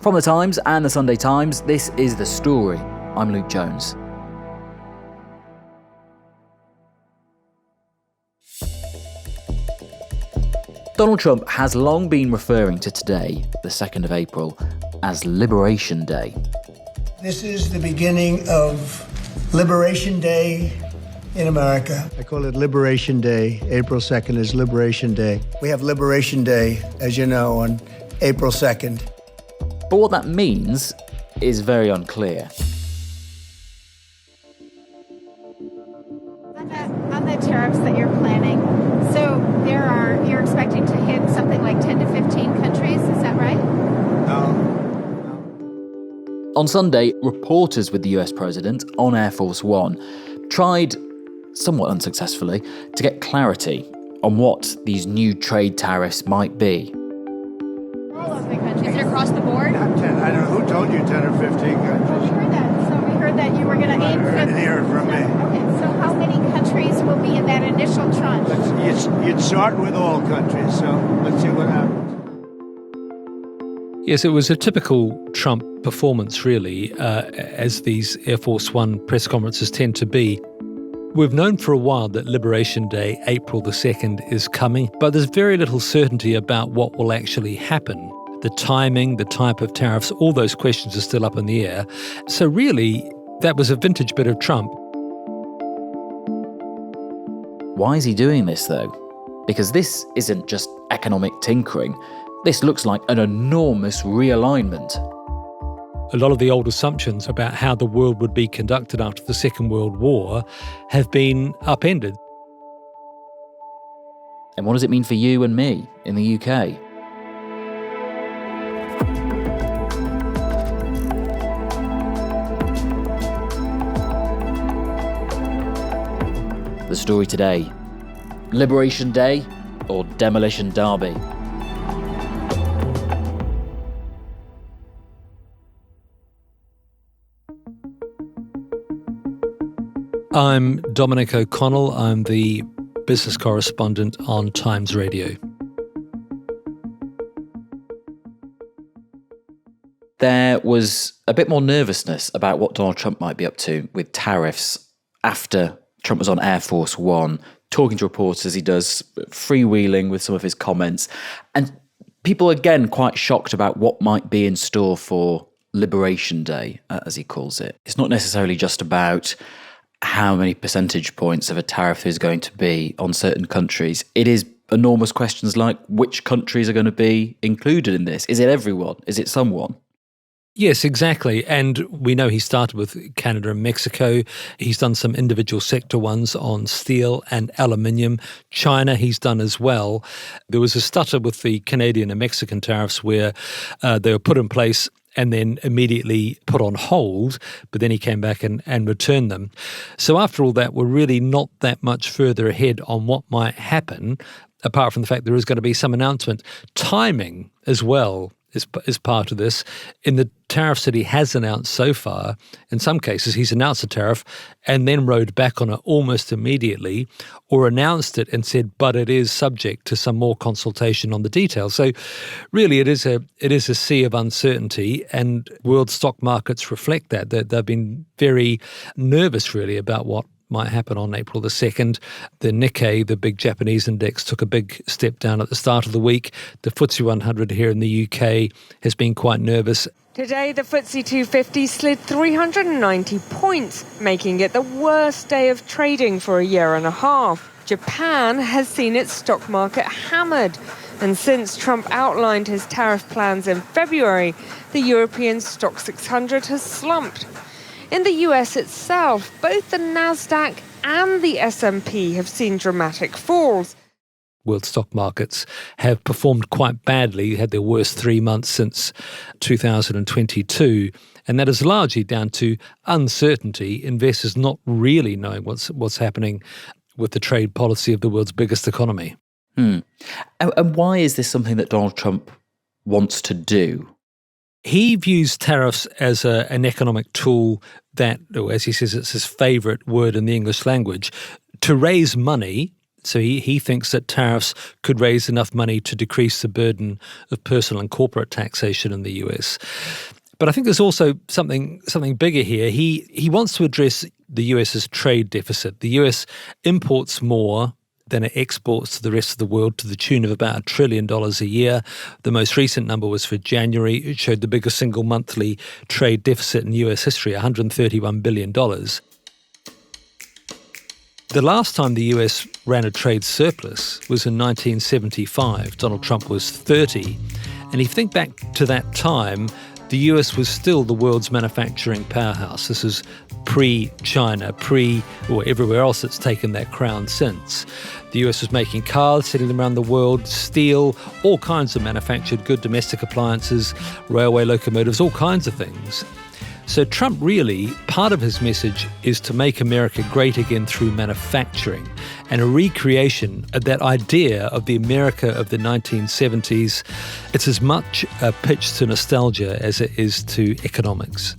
From The Times and The Sunday Times, this is The Story. I'm Luke Jones. Donald Trump has long been referring to today, the 2nd of April, as Liberation Day. This is the beginning of Liberation Day in America. I call it Liberation Day. April 2nd is Liberation Day. We have Liberation Day, as you know, on April 2nd. But what that means is very unclear. On the tariffs that you're planning, so you're expecting to hit something like 10 to 15 countries, is that right? No. On Sunday, reporters with the US president on Air Force One tried, somewhat unsuccessfully, to get clarity on what these new trade tariffs might be. All of the countries. Is it across the board? Not 10. I don't know who told you 10 or 15 countries. Well, we heard that. So we heard that you were going to aim for... Hear it from me. Okay, so how many countries will be in that initial tranche? You'd start with all countries, so let's see what happens. Yes, it was a typical Trump performance, really, as these Air Force One press conferences tend to be. We've known for a while that Liberation Day, April the 2nd, is coming, but there's very little certainty about what will actually happen. The timing, the type of tariffs, all those questions are still up in the air. So really, that was a vintage bit of Trump. Why is he doing this, though? Because this isn't just economic tinkering. This looks like an enormous realignment. A lot of the old assumptions about how the world would be conducted after the Second World War have been upended. And what does it mean for you and me in the UK? The story today: Liberation Day or Demolition Derby? I'm Dominic O'Connell. I'm the business correspondent on Times Radio. There was a bit more nervousness about what Donald Trump might be up to with tariffs after Trump was on Air Force One, talking to reporters as he does, freewheeling with some of his comments. And people, again, quite shocked about what might be in store for Liberation Day, as he calls it. It's not necessarily just about how many percentage points of a tariff is going to be on certain countries. It is enormous questions like which countries are going to be included in this. Is it everyone? Is it someone? Yes, exactly. And we know he started with Canada and Mexico. He's done some individual sector ones on steel and aluminium. China he's done as well. There was a stutter with the Canadian and Mexican tariffs where they were put in place and then immediately put on hold, but then he came back and returned them. So after all that, we're really not that much further ahead on what might happen, apart from the fact there is going to be some announcement. Timing as well is part of this. In the tariffs that he has announced so far, in some cases he's announced a tariff and then rode back on it almost immediately, or announced it and said, but it is subject to some more consultation on the details. So really it is a sea of uncertainty, and world stock markets reflect that. They've been very nervous really about what might happen on April the 2nd. The Nikkei, the big Japanese index, took a big step down at the start of the week. The FTSE 100 here in the UK has been quite nervous. Today, the FTSE 250 slid 390 points, making it the worst day of trading for a year and a half. Japan has seen its stock market hammered. And since Trump outlined his tariff plans in February, the European stock 600 has slumped. In the US itself, both the Nasdaq and the S&P have seen dramatic falls. World stock markets have performed quite badly, had their worst 3 months since 2022, and that is largely down to uncertainty, investors not really knowing what's happening with the trade policy of the world's biggest economy. And why is this something that Donald Trump wants to do? He views tariffs as an economic tool that, or as he says, it's his favourite word in the English language, to raise money So he thinks that tariffs could raise enough money to decrease the burden of personal and corporate taxation in the US. But I think there's also something bigger here. He wants to address the US's trade deficit. The US imports more than it exports to the rest of the world, to the tune of about $1 trillion a year. The most recent number was for January. It showed the biggest single monthly trade deficit in US history, $131 billion. The last time the US ran a trade surplus was in 1975. Donald Trump was 30. And if you think back to that time, the US was still the world's manufacturing powerhouse. This is pre-China, or everywhere else that's taken that crown since. The US was making cars, selling them around the world, steel, all kinds of manufactured good domestic appliances, railway locomotives, all kinds of things. So Trump really, part of his message is to make America great again through manufacturing, and a recreation of that idea of the America of the 1970s. It's as much a pitch to nostalgia as it is to economics.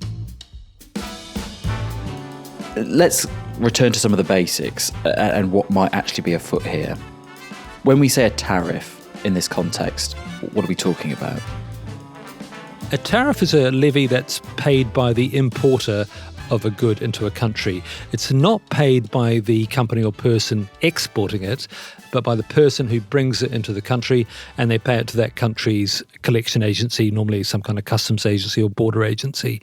Let's return to some of the basics and what might actually be afoot here. When we say a tariff in this context, what are we talking about? A tariff is a levy that's paid by the importer of a good into a country. It's not paid by the company or person exporting it, but by the person who brings it into the country, and they pay it to that country's collection agency, normally some kind of customs agency or border agency.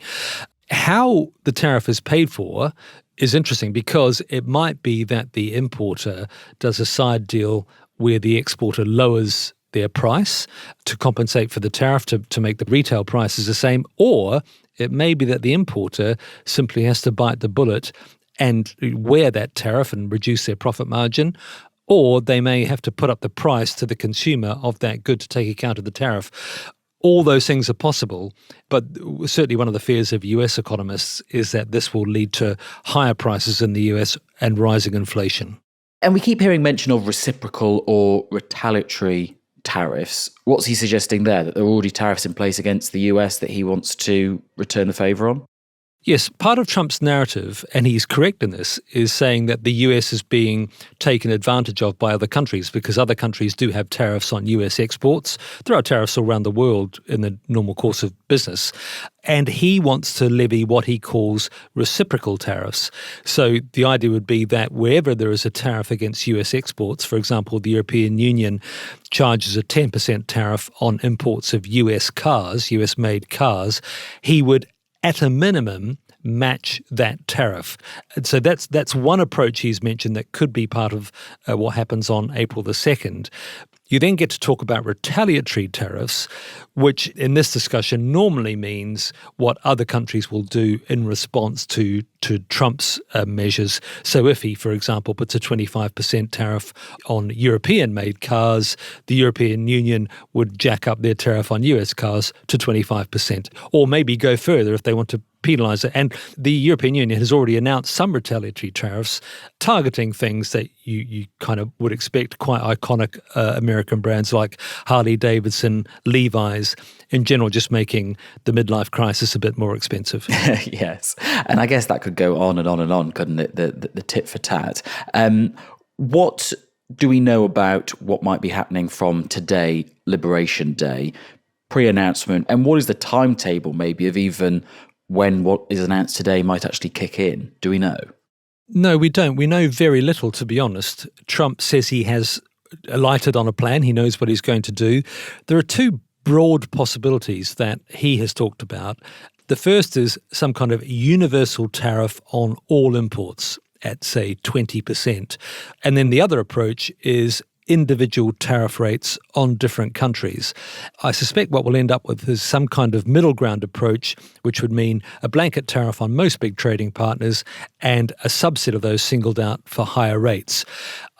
How the tariff is paid for is interesting, because it might be that the importer does a side deal where the exporter lowers their price to compensate for the tariff, to make the retail prices the same, or it may be that the importer simply has to bite the bullet and wear that tariff and reduce their profit margin, or they may have to put up the price to the consumer of that good to take account of the tariff. All those things are possible, but certainly one of the fears of US economists is that this will lead to higher prices in the US and rising inflation. And we keep hearing mention of reciprocal or retaliatory tariffs. What's he suggesting there? That there are already tariffs in place against the US that he wants to return the favour on? Yes, part of Trump's narrative, and he's correct in this, is saying that the US is being taken advantage of by other countries because other countries do have tariffs on US exports. There are tariffs all around the world in the normal course of business. And he wants to levy what he calls reciprocal tariffs. So the idea would be that wherever there is a tariff against US exports, for example, the European Union charges a 10% tariff on imports of US cars, US-made cars, he would at a minimum match that tariff. And so that's one approach he's mentioned that could be part of what happens on April the 2nd. You then get to talk about retaliatory tariffs, which in this discussion normally means what other countries will do in response to Trump's measures. So if he, for example, puts a 25% tariff on European-made cars, the European Union would jack up their tariff on US cars to 25%, or maybe go further if they want to penalise it. And the European Union has already announced some retaliatory tariffs targeting things that you kind of would expect, quite iconic American brands like Harley-Davidson, Levi's, in general, just making the midlife crisis a bit more expensive. Yes. And I guess that could go on and on and on, couldn't it? The tit for tat. What do we know about what might be happening from today, Liberation Day, pre-announcement, and what is the timetable maybe of even when what is announced today might actually kick in? Do we know? No, we don't. We know very little, to be honest. Trump says he has alighted on a plan. He knows what he's going to do. There are two broad possibilities that he has talked about. The first is some kind of universal tariff on all imports at, say, 20%. And then the other approach is individual tariff rates on different countries. I suspect what we'll end up with is some kind of middle ground approach, which would mean a blanket tariff on most big trading partners and a subset of those singled out for higher rates.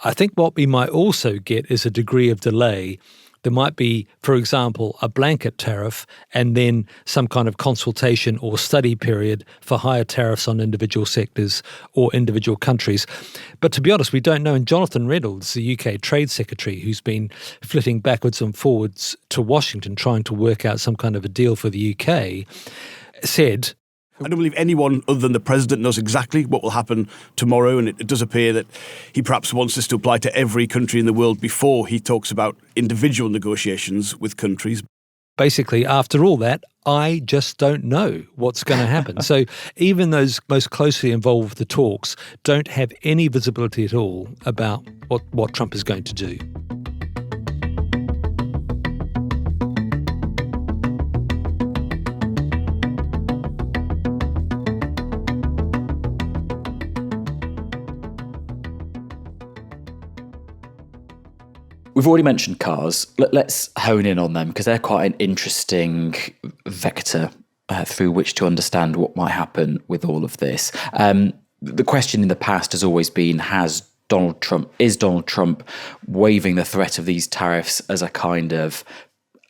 I think what we might also get is a degree of delay. There might be, for example, a blanket tariff and then some kind of consultation or study period for higher tariffs on individual sectors or individual countries. But to be honest, we don't know. And Jonathan Reynolds, the UK Trade Secretary, who's been flitting backwards and forwards to Washington trying to work out some kind of a deal for the UK, said, I don't believe anyone other than the president knows exactly what will happen tomorrow, and it does appear that he perhaps wants this to apply to every country in the world before he talks about individual negotiations with countries. Basically, after all that, I just don't know what's going to happen. So even those most closely involved with the talks don't have any visibility at all about what Trump is going to do. We've already mentioned cars. Let's hone in on them because they're quite an interesting vector through which to understand what might happen with all of this. The question in the past has always been, is Donald Trump waving the threat of these tariffs as a kind of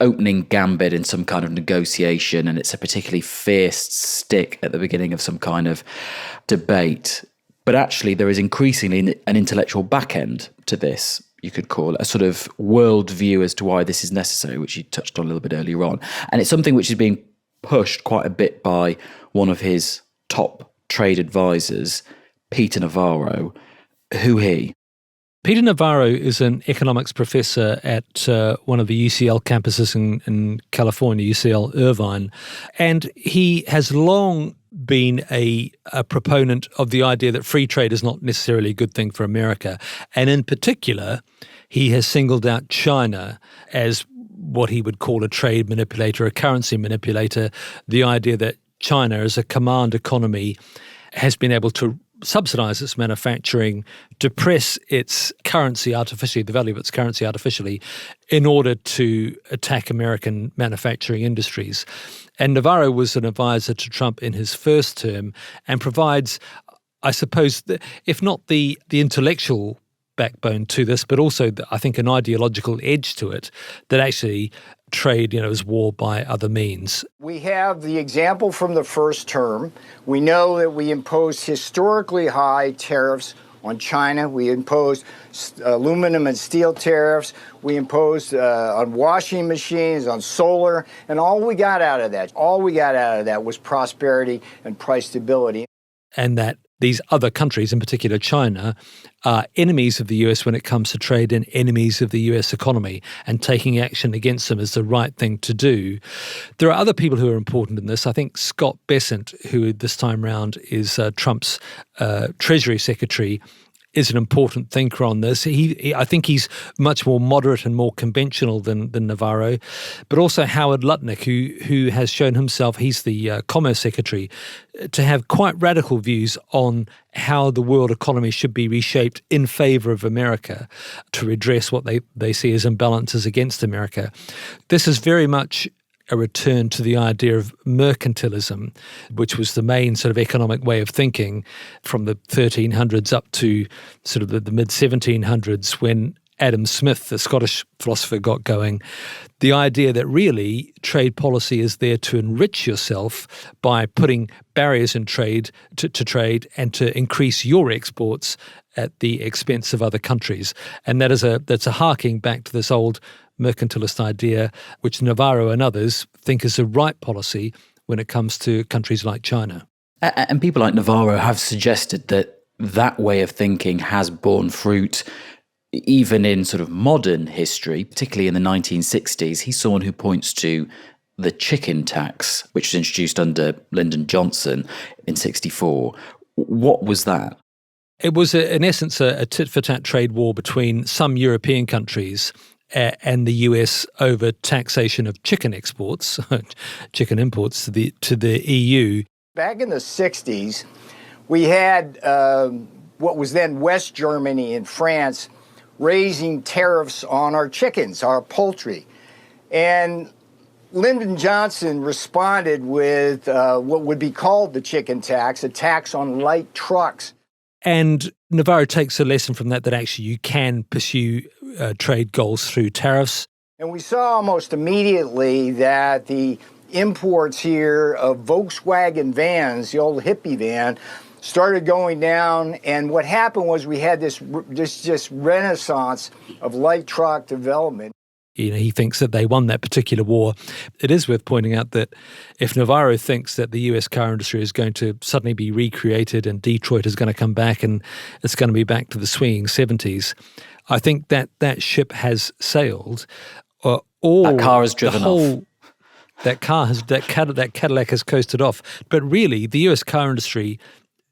opening gambit in some kind of negotiation, and it's a particularly fierce stick at the beginning of some kind of debate? But actually, there is increasingly an intellectual back end to this. You could call it a sort of world view as to why this is necessary, which you touched on a little bit earlier on. And it's something which is being pushed quite a bit by one of his top trade advisors, Peter Navarro. Who he? Peter Navarro is an economics professor at one of the UCL campuses in California, UCL Irvine, and he has long been a proponent of the idea that free trade is not necessarily a good thing for America. And in particular, he has singled out China as what he would call a trade manipulator, a currency manipulator, the idea that China as a command economy has been able to subsidize its manufacturing, depress its currency artificially, the value of its currency artificially, in order to attack American manufacturing industries. And Navarro was an advisor to Trump in his first term and provides, I suppose, if not the intellectual backbone to this, but also, I think, an ideological edge to it, that actually trade, is war by other means. We have the example from the first term. We know that we imposed historically high tariffs on China. We imposed aluminum and steel tariffs. We imposed on washing machines, on solar, and all we got out of that was prosperity and price stability. And that these other countries, in particular China, are enemies of the US when it comes to trade and enemies of the US economy, and taking action against them is the right thing to do. There are other people who are important in this. I think Scott Bessent, who this time round is Trump's Treasury Secretary, is an important thinker on this. I think he's much more moderate and more conventional than Navarro, but also Howard Lutnick, who has shown himself, he's the Commerce Secretary, to have quite radical views on how the world economy should be reshaped in favor of America to redress what they see as imbalances against America. This is very much a return to the idea of mercantilism, which was the main sort of economic way of thinking from the 1300s up to sort of the mid-1700s when Adam Smith, the Scottish philosopher, got going. The idea that really trade policy is there to enrich yourself by putting barriers in trade to trade and to increase your exports at the expense of other countries. And that's a harking back to this old mercantilist idea, which Navarro and others think is the right policy when it comes to countries like China. And people like Navarro have suggested that way of thinking has borne fruit even in sort of modern history, particularly in the 1960s. He's someone who points to the chicken tax, which was introduced under Lyndon Johnson in 1964. What was that? It was, in essence, a tit-for-tat trade war between some European countries and the US over taxation of chicken exports, chicken imports to the EU. Back in the 60s, we had what was then West Germany and France raising tariffs on our chickens, our poultry. And Lyndon Johnson responded with what would be called the chicken tax, a tax on light trucks. And Navarro takes a lesson from that actually you can pursue trade goals through tariffs. And we saw almost immediately that the imports here of Volkswagen vans, the old hippie van, started going down. And what happened was we had this just renaissance of light truck development. He thinks that they won that particular war. It is worth pointing out that if Navarro thinks that the US car industry is going to suddenly be recreated and Detroit is going to come back and it's going to be back to the swinging 70s, I think that ship has sailed. That car has driven off. That Cadillac has coasted off. But really, the US car industry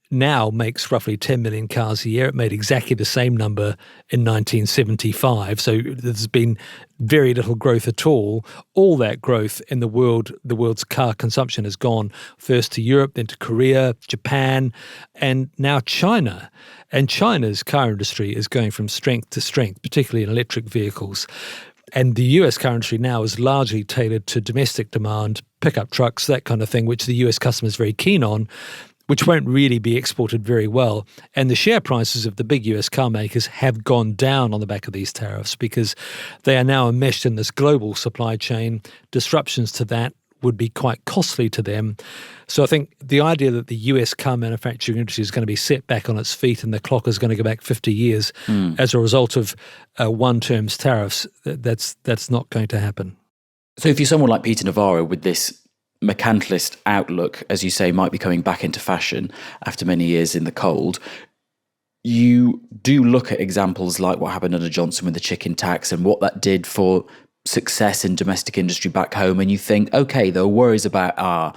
now makes roughly 10 million cars a year. It made exactly the same number in 1975. So there's been very little growth at all. All that growth in the world's car consumption has gone first to Europe, then to Korea, Japan, and now China. And China's car industry is going from strength to strength, particularly in electric vehicles. And the US car industry now is largely tailored to domestic demand, pickup trucks, that kind of thing, which the US customer is very keen on, which won't really be exported very well. And the share prices of the big US car makers have gone down on the back of these tariffs because they are now enmeshed in this global supply chain. Disruptions to that would be quite costly to them. So I think the idea that the US car manufacturing industry is going to be set back on its feet and the clock is going to go back 50 years as a result of one-term's tariffs, that's not going to happen. So if you're someone like Peter Navarro with this mercantilist outlook, as you say, might be coming back into fashion after many years in the cold, you do look at examples like what happened under Johnson with the chicken tax and what that did for success in domestic industry back home, and you think, okay, there are worries about our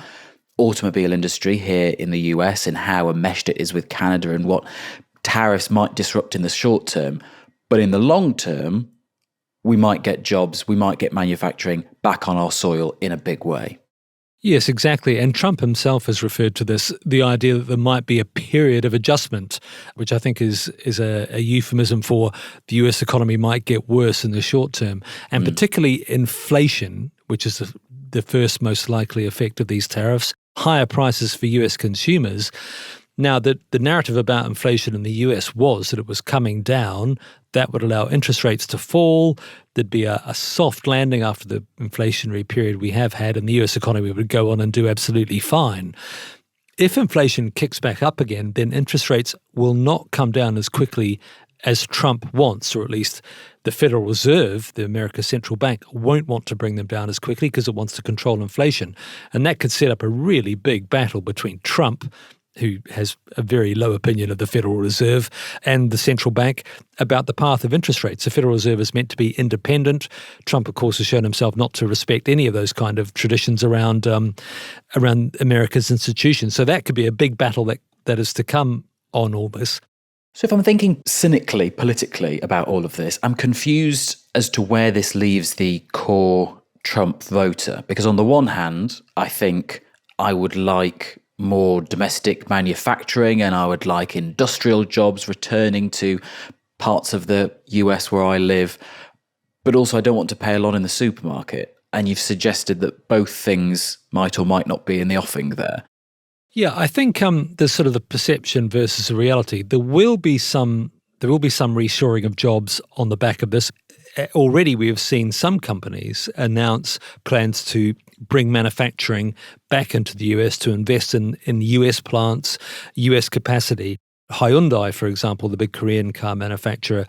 automobile industry here in the US and how enmeshed it is with Canada and what tariffs might disrupt in the short term, but in the long term, we might get jobs, we might get manufacturing back on our soil in a big way. Yes, exactly. And Trump himself has referred to this, the idea that there might be a period of adjustment, which I think is a euphemism for the US economy might get worse in the short term. And particularly inflation, which is the first most likely effect of these tariffs, higher prices for US consumers. Now, the narrative about inflation in the US was that it was coming down. That would allow interest rates to fall. There'd be a soft landing after the inflationary period we have had, and the US economy would go on and do absolutely fine. If inflation kicks back up again, then interest rates will not come down as quickly as Trump wants, or at least the Federal Reserve, the American central bank, won't want to bring them down as quickly because it wants to control inflation. And that could set up a really big battle between Trump, who has a very low opinion of the Federal Reserve, and the central bank about the path of interest rates. The Federal Reserve is meant to be independent. Trump, of course, has shown himself not to respect any of those kind of traditions around America's institutions. So that could be a big battle that is to come on all this. So if I'm thinking cynically, politically about all of this, I'm confused as to where this leaves the core Trump voter. Because on the one hand, I think I would like more domestic manufacturing and I would like industrial jobs returning to parts of the US where I live. But also I don't want to pay a lot in the supermarket. And you've suggested that both things might or might not be in the offing there. Yeah, I think there's sort of the perception versus the reality. There will be some reshoring of jobs on the back of this. Already we have seen some companies announce plans to bring manufacturing back into the US, to invest in US plants, US capacity. Hyundai, for example, the big Korean car manufacturer,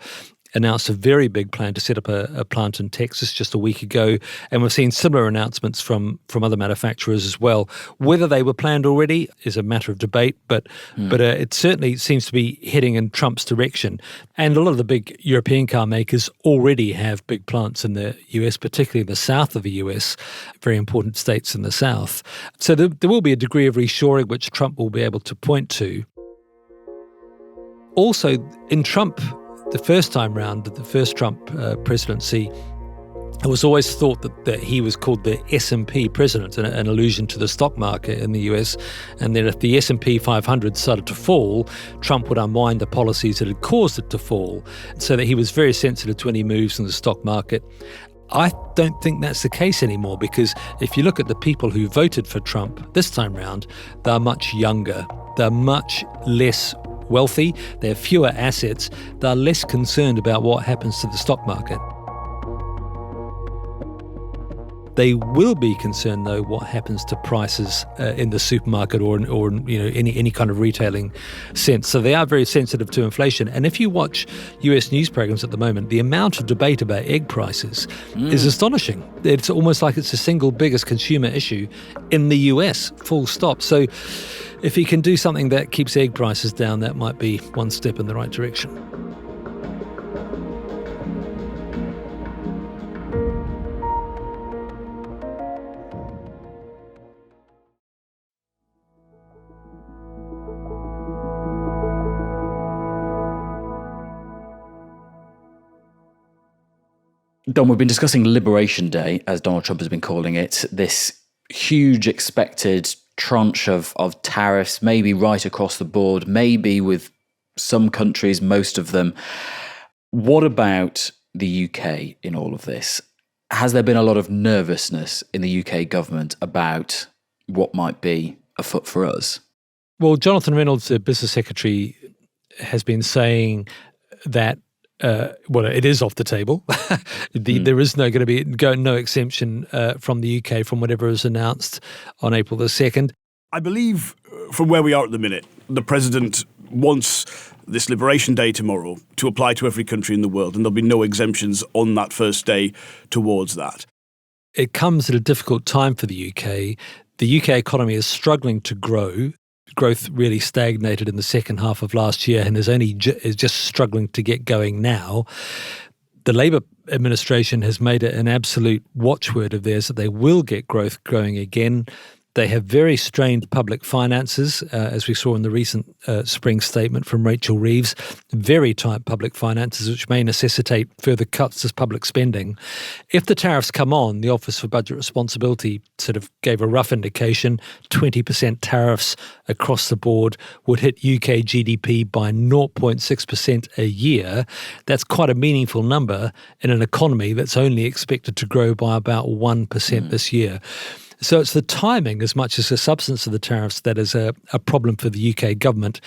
announced a very big plan to set up a plant in Texas just a week ago. And we've seen similar announcements from other manufacturers as well. Whether they were planned already is a matter of debate, but it certainly seems to be heading in Trump's direction. And a lot of the big European car makers already have big plants in the US, particularly in the south of the US, very important states in the south. So there will be a degree of reshoring which Trump will be able to point to. Also, in Trump, the first time round, the first Trump presidency, it was always thought that he was called the S&P president, an allusion to the stock market in the US, and that if the S&P 500 started to fall, Trump would unwind the policies that had caused it to fall, so that he was very sensitive to any moves in the stock market. I don't think that's the case anymore, because if you look at the people who voted for Trump this time round, they're much younger, they're much less wealthy, they have fewer assets, they're less concerned about what happens to the stock market. They will be concerned, though, what happens to prices in the supermarket or any kind of retailing sense. So they are very sensitive to inflation. And if you watch US news programs at the moment, the amount of debate about egg prices is astonishing. It's almost like it's the single biggest consumer issue in the US, full stop. So if he can do something that keeps egg prices down, that might be one step in the right direction. Don, we've been discussing Liberation Day, as Donald Trump has been calling it, this huge expected tranche of tariffs, maybe right across the board, maybe with some countries, most of them. What about the UK in all of this? Has there been a lot of nervousness in the UK government about what might be afoot for us? Well, Jonathan Reynolds, the business secretary, has been saying that it is off the table. There is no going to be no exemption from the UK from whatever is announced on April the 2nd. I believe from where we are at the minute, the president wants this Liberation Day tomorrow to apply to every country in the world, and there'll be no exemptions on that first day towards that. It comes at a difficult time for the UK. The UK economy is struggling to grow. Growth really stagnated in the second half of last year and is just struggling to get going now. The Labour administration has made it an absolute watchword of theirs that they will get growth growing again. They have very strained public finances, as we saw in the recent spring statement from Rachel Reeves, very tight public finances, which may necessitate further cuts to public spending. If the tariffs come on, the Office for Budget Responsibility sort of gave a rough indication, 20% tariffs across the board would hit UK GDP by 0.6% a year. That's quite a meaningful number in an economy that's only expected to grow by about 1% this year. So it's the timing as much as the substance of the tariffs that is a problem for the UK government.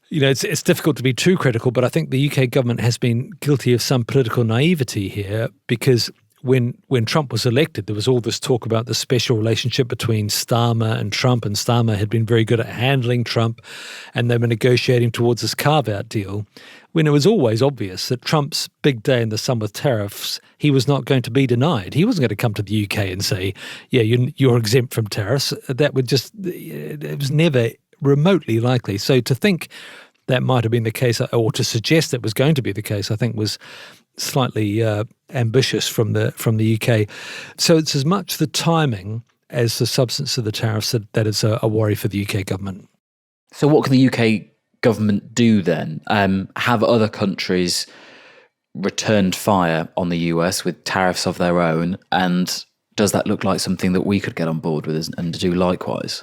You know, it's difficult to be too critical, but I think the UK government has been guilty of some political naivety here because when Trump was elected, there was all this talk about the special relationship between Starmer and Trump, and Starmer had been very good at handling Trump, and they were negotiating towards this carve-out deal, when it was always obvious that Trump's big day in the sun with tariffs, he was not going to be denied. He wasn't going to come to the UK and say, yeah, you're exempt from tariffs. That would it was never remotely likely. So to think that might have been the case, or to suggest it was going to be the case, I think was slightly ambitious from the UK. So it's as much the timing as the substance of the tariffs that is a worry for the UK government. So what can the UK government do then? Have other countries returned fire on the US with tariffs of their own? And does that look like something that we could get on board with and do likewise?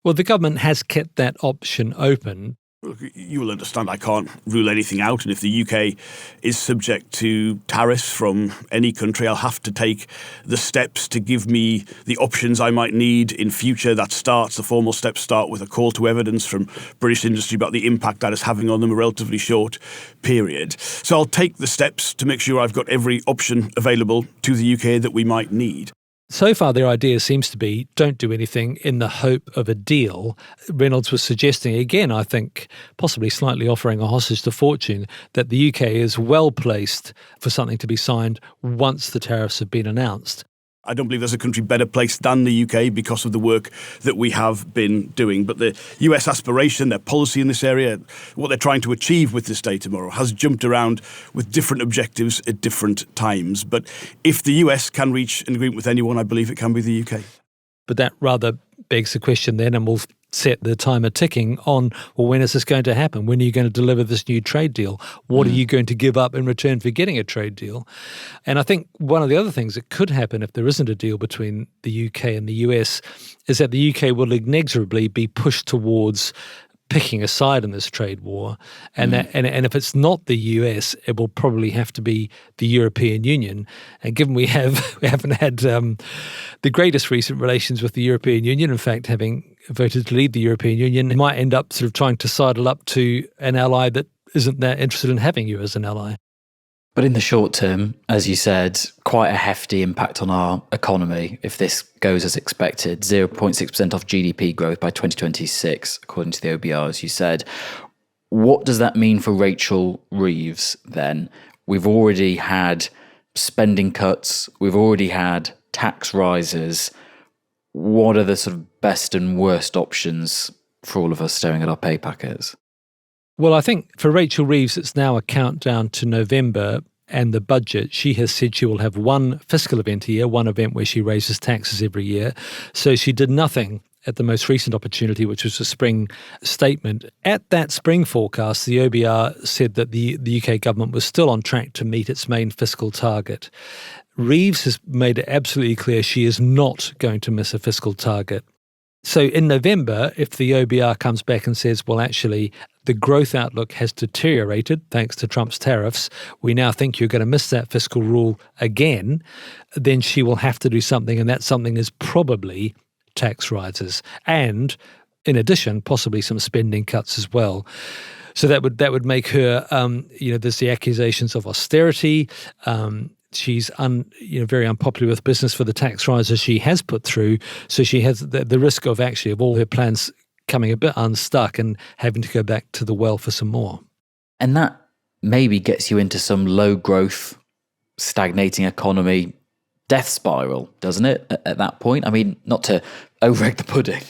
Well, the government has kept that option open. Look, you will understand I can't rule anything out, and if the UK is subject to tariffs from any country, I'll have to take the steps to give me the options I might need in future. The formal steps start with a call to evidence from British industry about the impact that is having on them in a relatively short period. So I'll take the steps to make sure I've got every option available to the UK that we might need. So far, their idea seems to be don't do anything in the hope of a deal. Reynolds was suggesting, again, I think, possibly slightly offering a hostage to fortune, that the UK is well placed for something to be signed once the tariffs have been announced. I don't believe there's a country better placed than the UK because of the work that we have been doing. But the US aspiration, their policy in this area, what they're trying to achieve with this day tomorrow has jumped around with different objectives at different times. But if the US can reach an agreement with anyone, I believe it can be the UK. But that rather begs the question then, and we'll set the timer ticking on, well, when is this going to happen? When are you going to deliver this new trade deal? What are you going to give up in return for getting a trade deal? And I think one of the other things that could happen if there isn't a deal between the UK and the US is that the UK will inexorably be pushed towards picking a side in this trade war, and if it's not the US, it will probably have to be the European Union. And given we haven't had the greatest recent relations with the European Union, in fact, having voted to leave the European Union, it might end up sort of trying to sidle up to an ally that isn't that interested in having you as an ally. But in the short term, as you said, quite a hefty impact on our economy if this goes as expected. 0.6% off GDP growth by 2026, according to the OBR, as you said. What does that mean for Rachel Reeves then? We've already had spending cuts. We've already had tax rises. What are the sort of best and worst options for all of us staring at our pay packets? Well, I think for Rachel Reeves, it's now a countdown to November and the budget. She has said she will have one fiscal event a year, one event where she raises taxes every year. So she did nothing at the most recent opportunity, which was a spring statement. At that spring forecast, the OBR said that the UK government was still on track to meet its main fiscal target. Reeves has made it absolutely clear she is not going to miss a fiscal target. So in November, if the OBR comes back and says, well, actually, the growth outlook has deteriorated thanks to Trump's tariffs, we now think you're going to miss that fiscal rule again, then she will have to do something, and that something is probably tax rises, and in addition, possibly some spending cuts as well. So that would make her, there's the accusations of austerity. She's very unpopular with business for the tax rises she has put through. So she has the risk of all her plans coming a bit unstuck and having to go back to the well for some more. And that maybe gets you into some low growth, stagnating economy death spiral, doesn't it, at that point? I mean, not to over-egg the pudding.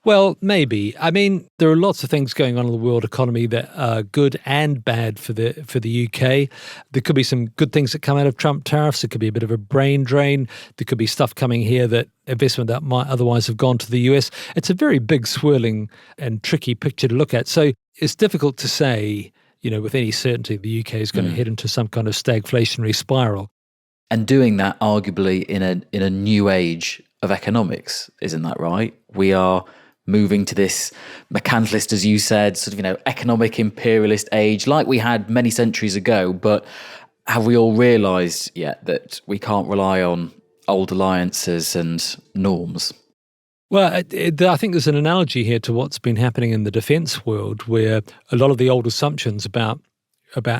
Well, maybe. I mean, there are lots of things going on in the world economy that are good and bad for the UK. There could be some good things that come out of Trump tariffs. It could be a bit of a brain drain. There could be stuff coming here that investment that might otherwise have gone to the US. It's a very big, swirling and tricky picture to look at. So it's difficult to say, with any certainty the UK is going to head into some kind of stagflationary spiral. And doing that arguably in a new age of economics, isn't that right? We are moving to this mercantilist, as you said, sort of, economic imperialist age like we had many centuries ago. But have we all realised yet that we can't rely on old alliances and norms? Well, I think there's an analogy here to what's been happening in the defence world, where a lot of the old assumptions about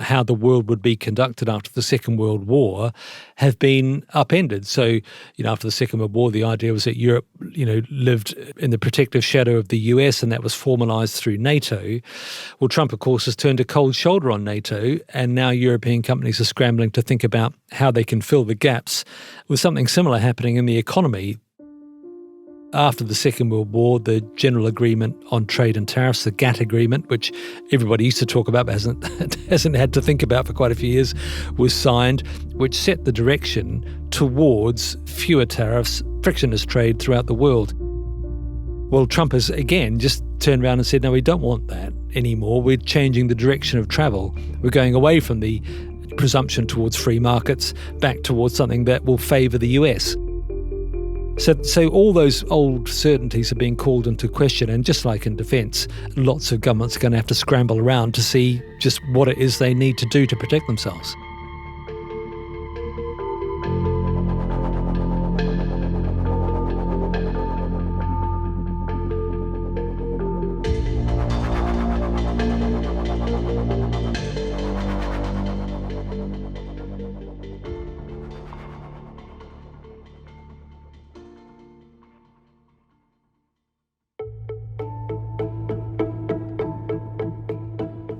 how the world would be conducted after the Second World War have been upended. So, after the Second World War, the idea was that Europe, lived in the protective shadow of the US, and that was formalised through NATO. Well, Trump, of course, has turned a cold shoulder on NATO, and now European companies are scrambling to think about how they can fill the gaps, with something similar happening in the economy. After the Second World War, the General Agreement on Trade and Tariffs, the GATT agreement, which everybody used to talk about but hasn't had to think about for quite a few years, was signed, which set the direction towards fewer tariffs, frictionless trade throughout the world. Well, Trump has, again, just turned around and said, no, we don't want that anymore. We're changing the direction of travel. We're going away from the presumption towards free markets back towards something that will favour the US. So all those old certainties are being called into question, and just like in defence, lots of governments are going to have to scramble around to see just what it is they need to do to protect themselves.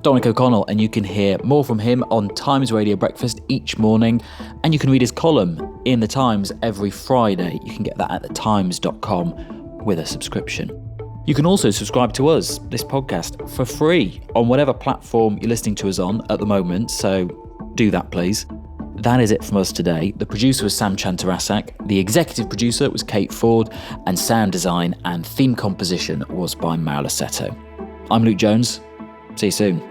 Dominic O'Connell, and you can hear more from him on Times Radio Breakfast each morning, and you can read his column in The Times every Friday. You can get that at thetimes.com with a subscription. You can also subscribe to us, this podcast, for free on whatever platform you're listening to us on at the moment, so do that, please. That is it from us today. The producer was Sam Chantarasak, the executive producer was Kate Ford, and sound design and theme composition was by Mauro Setto. I'm Luke Jones. See you soon.